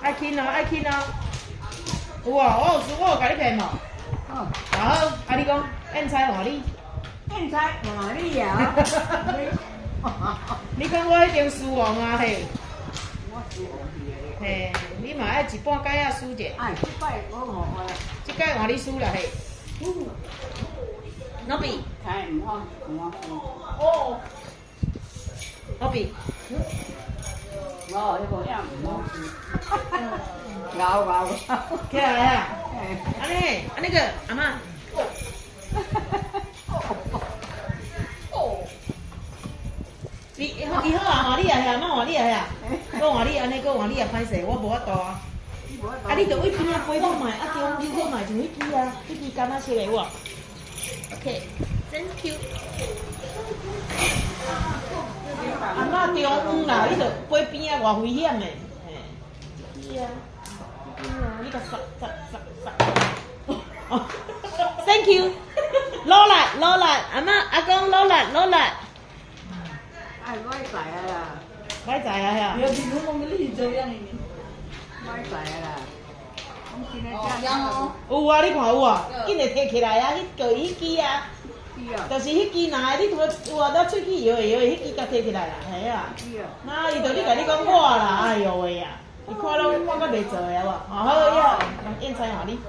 爱轻哦，爱轻哦。有哦，我有甲你骗无？哦，好，啊你讲演菜换你，现在哪里呀？你讲我迄张输王啊嘿，我输红皮的。嘿，你嘛爱一半解啊输者，哎，这摆我我即摆换你输啦嘿。老毕，开唔好唔好输。哦，老毕，我迄个样唔好输。咬咬。起来啊！安尼个阿妈。伊好啊，换你啊遐，莫换你啊遐，我换你安尼，搁换你啊歹势，我无法度啊。啊，你着位边啊飞好卖，啊中溜好卖，就迄支啊，迄支干仔色的有无 ？OK，thank you。阿嬷中远啦，你着飞边啊，偌危险的。嘿，是啊，你甲哦 ，thank you。攞力，阿媽阿公攞力。哎，我知啊啦，歹在啊遐。有比如我们你这样的。我知啊啦。我今日哦，然后。有啊，你看有啊，紧来摕起来啊，迄支啊，是啊。就是迄支拿的，你有啊，咱喙齿摇的，迄支甲摕起来啦，系啊。是啊。那伊就你甲你讲我啦，哎呦喂啊，伊看到我甲袂做的好无？好，要人演菜互你。